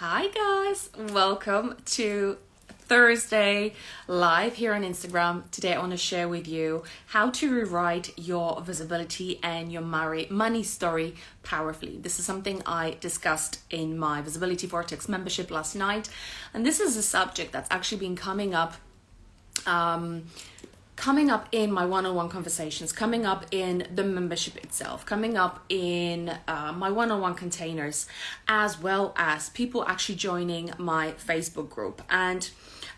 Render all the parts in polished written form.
Hi guys, welcome to Thursday live here on Instagram. Today I want to share with you how to rewrite your visibility and your money story powerfully. This is something I discussed in my Visibility Vortex membership last night, and this is a subject that's actually been coming up in my one-on-one conversations, coming up in the membership itself, coming up in my one-on-one containers, as well as people actually joining my Facebook group. And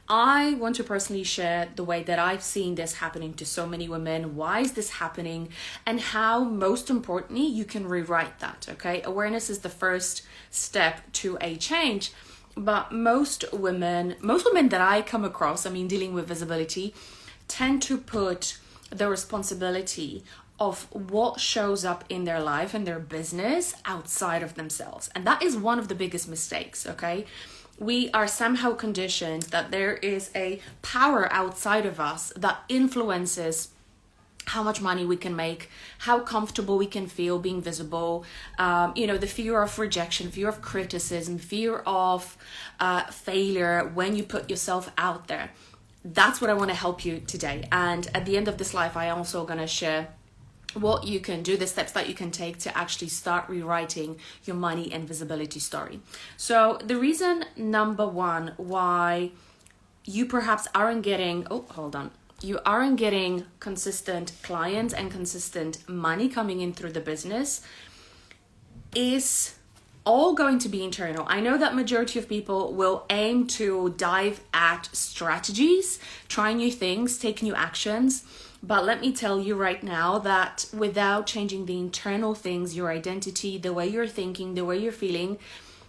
I want to personally share the way that I've seen this happening to so many women. Why is this happening? And how, most importantly, you can rewrite that, okay? Awareness is the first step to a change. But most women that I come across, dealing with visibility, tend to put the responsibility of what shows up in their life and their business outside of themselves. And that is one of the biggest mistakes, okay? We are somehow conditioned that there is a power outside of us that influences how much money we can make, how comfortable we can feel being visible, the fear of rejection, fear of criticism, fear of failure when you put yourself out there. That's what I want to help you today. And at the end of this live, I also going to share what you can do, the steps that you can take to actually start rewriting your money and visibility story. So the reason number one why you perhaps aren't getting, you aren't getting consistent clients and consistent money coming in through the business is all going to be internal. I know that majority of people will aim to dive at strategies, try new things, take new actions. But let me tell you right now that without changing the internal things, your identity, the way you're thinking, the way you're feeling,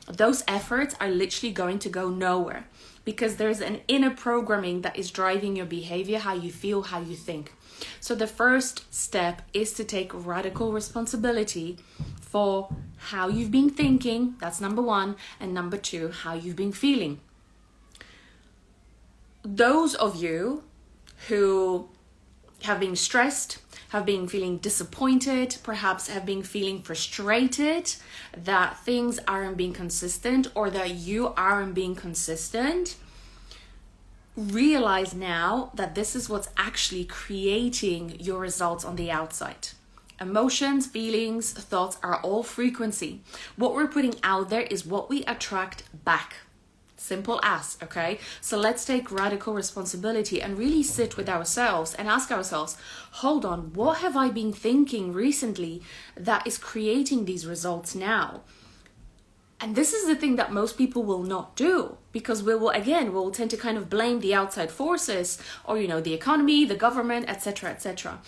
those efforts are literally going to go nowhere, because there's an inner programming that is driving your behavior, how you feel, how you think. So the first step is to take radical responsibility for how you've been thinking. That's number one. And number two, how you've been feeling. Those of you who have been stressed, have been feeling disappointed, perhaps have been feeling frustrated that things aren't being consistent or that you aren't being consistent, realize now that this is what's actually creating your results on the outside. Emotions, feelings, thoughts are all frequency. What we're putting out there is what we attract back. Simple as, okay? So let's take radical responsibility and really sit with ourselves and ask ourselves, hold on, what have I been thinking recently that is creating these results now? And this is the thing that most people will not do, because we'll tend to kind of blame the outside forces or, the economy, the government, etc., etc.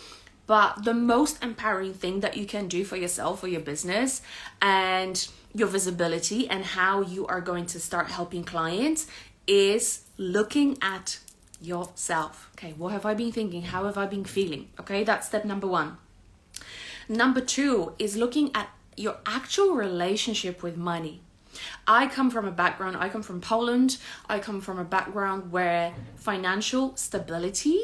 But the most empowering thing that you can do for yourself, for your business and your visibility and how you are going to start helping clients is looking at yourself. Okay, what have I been thinking? How have I been feeling? Okay, that's step number one. Number two is looking at your actual relationship with money. I come from Poland. I come from a background where financial stability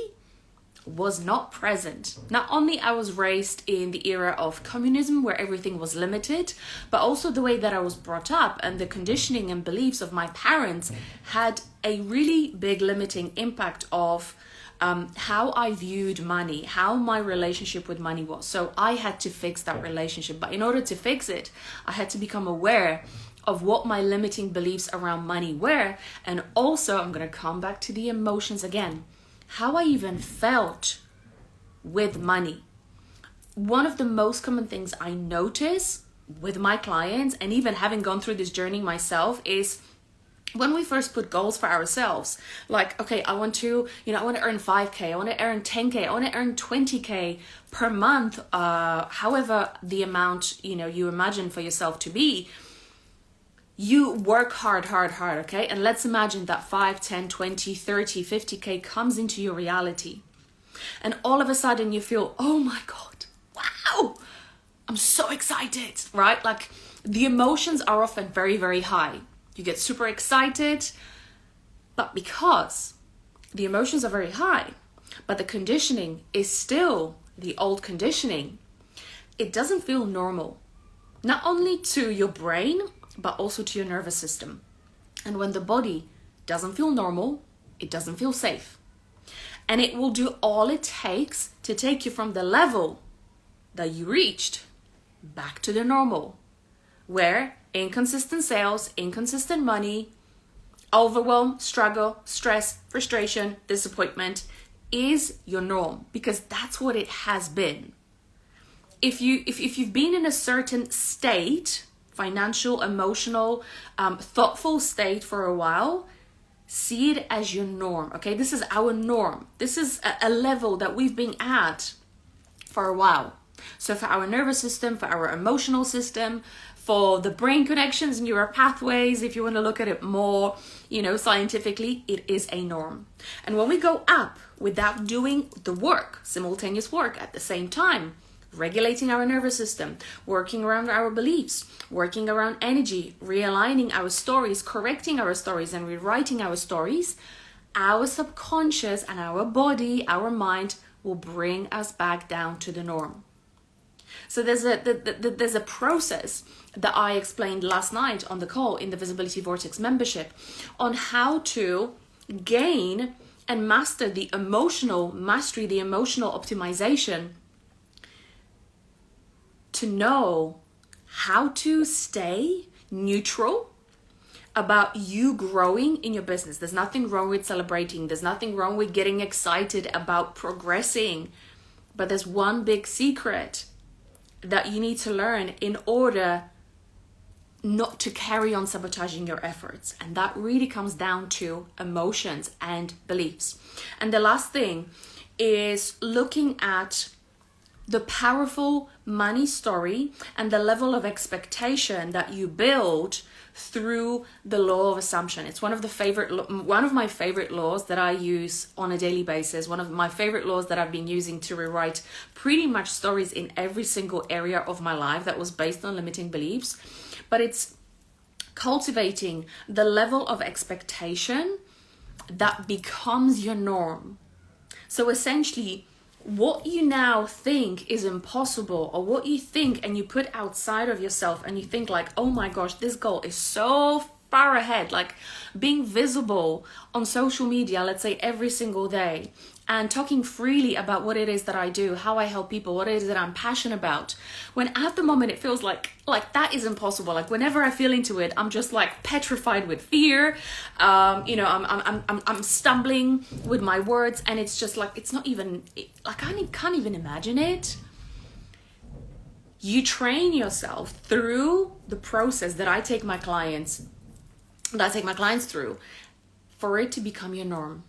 was not present. Not only I was raised in the era of communism where everything was limited, but also the way that I was brought up and the conditioning and beliefs of my parents had a really big limiting impact of how I viewed money, how my relationship with money was. So I had to fix that relationship. But in order to fix it, I had to become aware of what my limiting beliefs around money were. And also, I'm going to come back to the emotions again. How I even felt with money. One of the most common things I notice with my clients, and even having gone through this journey myself, is when we first put goals for ourselves, like, okay, I want to earn 5K, I want to earn 10K, I want to earn 20K per month, however the amount, you imagine for yourself to be. You work hard, okay? And let's imagine that 5, 10, 20, 30, 50K comes into your reality. And all of a sudden you feel, oh my God, wow, I'm so excited, right? Like the emotions are often very, very high. You get super excited, but because the emotions are very high, but the conditioning is still the old conditioning, it doesn't feel normal. Not only to your brain, but also to your nervous system. And when the body doesn't feel normal, it doesn't feel safe. And it will do all it takes to take you from the level that you reached back to the normal, where inconsistent sales, inconsistent money, overwhelm, struggle, stress, frustration, disappointment is your norm, because that's what it has been. If you've been in a certain state, financial, emotional, thoughtful state for a while, see it as your norm, okay? This is our norm. This is a level that we've been at for a while. So for our nervous system, for our emotional system, for the brain connections, neural pathways, if you want to look at it more, scientifically, it is a norm. And when we go up without doing the work, simultaneous work at the same time, regulating our nervous system, working around our beliefs, working around energy, realigning our stories, correcting our stories, and rewriting our stories, our subconscious and our body, our mind will bring us back down to the norm. So there's a process that I explained last night on the call in the Visibility Vortex membership on how to gain and master the emotional mastery, the emotional optimization, to know how to stay neutral about you growing in your business. There's nothing wrong with celebrating. There's nothing wrong with getting excited about progressing. But there's one big secret that you need to learn in order not to carry on sabotaging your efforts. And that really comes down to emotions and beliefs. And the last thing is looking at the powerful money story and the level of expectation that you build through the law of assumption. It's one of my favorite laws that I use on a daily basis. One of my favorite laws that I've been using to rewrite pretty much stories in every single area of my life that was based on limiting beliefs. But it's cultivating the level of expectation that becomes your norm. So essentially, what you now think is impossible, or what you think and you put outside of yourself and you think like, oh my gosh, this goal is so far ahead, like being visible on social media, let's say every single day, and talking freely about what it is that I do, how I help people, what it is that I'm passionate about, when at the moment it feels like that is impossible. Like whenever I feel into it, I'm just like petrified with fear. I'm stumbling with my words, and it's just like, it's not even, like I can't even imagine it. You train yourself through the process that I take my clients through for it to become your norm.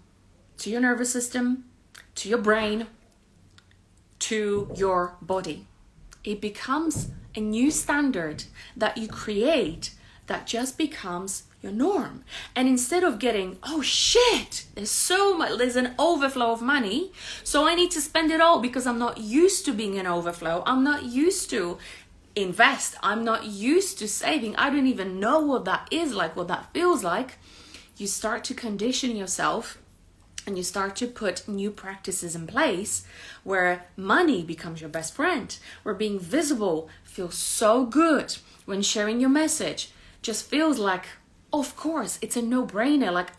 To your nervous system, to your brain, to your body. It becomes a new standard that you create that just becomes your norm. And instead of getting, oh shit, there's an overflow of money, so I need to spend it all because I'm not used to being an overflow. I'm not used to invest. I'm not used to saving. I don't even know what that is like, what that feels like. You start to condition yourself, and you start to put new practices in place where money becomes your best friend, where being visible feels so good, when sharing your message just feels like, of course, it's a no-brainer. Like,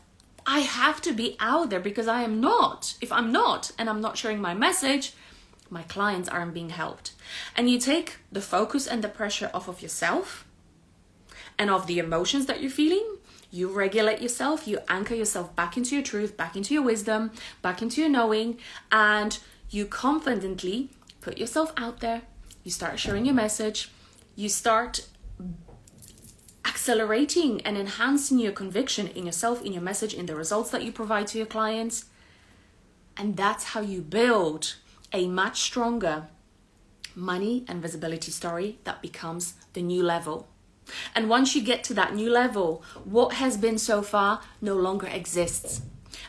I have to be out there because I am not. If I'm not, and I'm not sharing my message, my clients aren't being helped. And you take the focus and the pressure off of yourself and of the emotions that you're feeling. You regulate yourself, you anchor yourself back into your truth, back into your wisdom, back into your knowing, and you confidently put yourself out there. You start sharing your message. You start accelerating and enhancing your conviction in yourself, in your message, in the results that you provide to your clients. And that's how you build a much stronger money and visibility story that becomes the new level. And once you get to that new level, what has been so far no longer exists.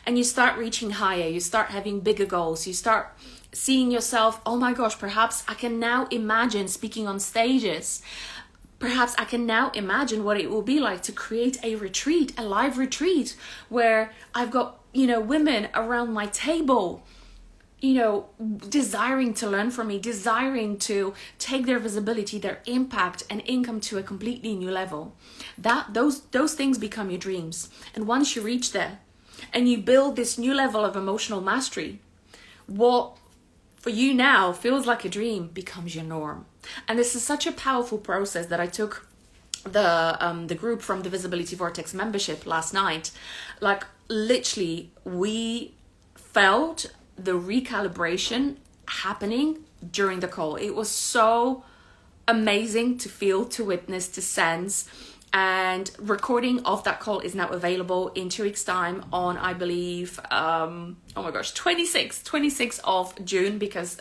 And you start reaching higher, you start having bigger goals, you start seeing yourself, oh my gosh, perhaps I can now imagine speaking on stages. Perhaps I can now imagine what it will be like to create a retreat, a live retreat, where I've got, women around my table desiring to learn from me, desiring to take their visibility, their impact and income to a completely new level. Those things become your dreams. And once you reach there and you build this new level of emotional mastery, what for you now feels like a dream becomes your norm. And this is such a powerful process that I took the group from the Visibility Vortex membership last night. Like literally we felt the recalibration happening during the call. It was so amazing to feel, to witness, to sense. And recording of that call is now available in 2 weeks time on, I believe, 26th of June, because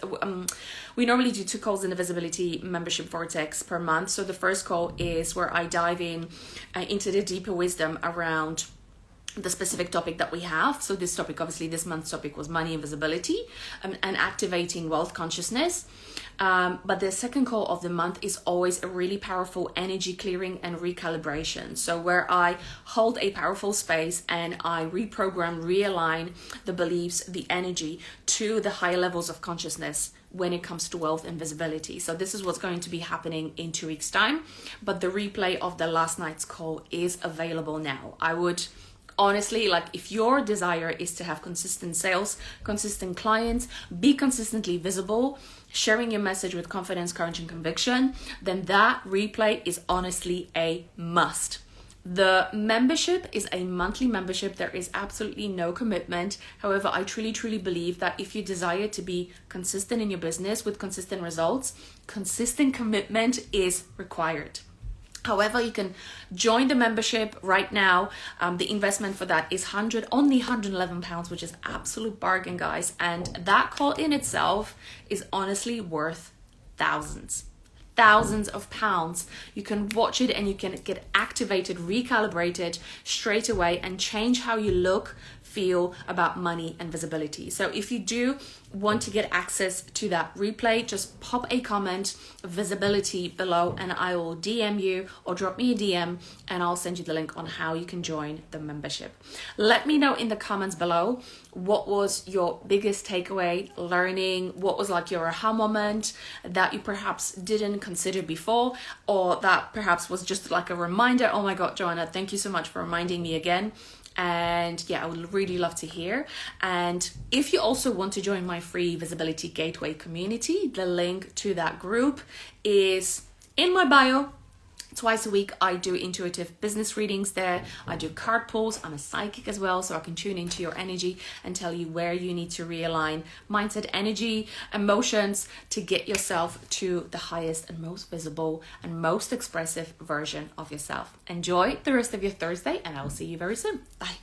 we normally do 2 calls in the Visibility membership Vortex per month. So the first call is where I dive into the deeper wisdom around the specific topic that we have. So this topic, obviously this month's topic was money and visibility, and activating wealth consciousness. But the second call of the month is always a really powerful energy clearing and recalibration. So where I hold a powerful space and I reprogram, realign the beliefs, the energy to the higher levels of consciousness when it comes to wealth and visibility. So this is what's going to be happening in 2 weeks time. But the replay of the last night's call is available now. I would honestly, like, if your desire is to have consistent sales, consistent clients, be consistently visible, sharing your message with confidence, courage, and conviction, then that replay is honestly a must. The membership is a monthly membership. There is absolutely no commitment. However, I truly believe that if you desire to be consistent in your business with consistent results, consistent commitment is required. However, you can join the membership right now. The investment for that is only £111, which is absolute bargain, guys. And that call in itself is honestly worth thousands of pounds. You can watch it and you can get activated, recalibrated straight away and change how you look, feel about money and visibility. So if you do want to get access to that replay, just pop a comment, visibility, below, and I will DM you, or drop me a DM and I'll send you the link on how you can join the membership. Let me know in the comments below, what was your biggest takeaway, learning, what was like your aha moment that you perhaps didn't consider before, or that perhaps was just like a reminder. Oh my God, Joanna, thank you so much for reminding me again. And yeah, I would really love to hear. And if you also want to join my free Visibility Gateway community, the link to that group is in my bio. Twice a week, I do intuitive business readings there. I do card pulls. I'm a psychic as well, so I can tune into your energy and tell you where you need to realign mindset, energy, emotions to get yourself to the highest and most visible and most expressive version of yourself. Enjoy the rest of your Thursday, and I will see you very soon. Bye.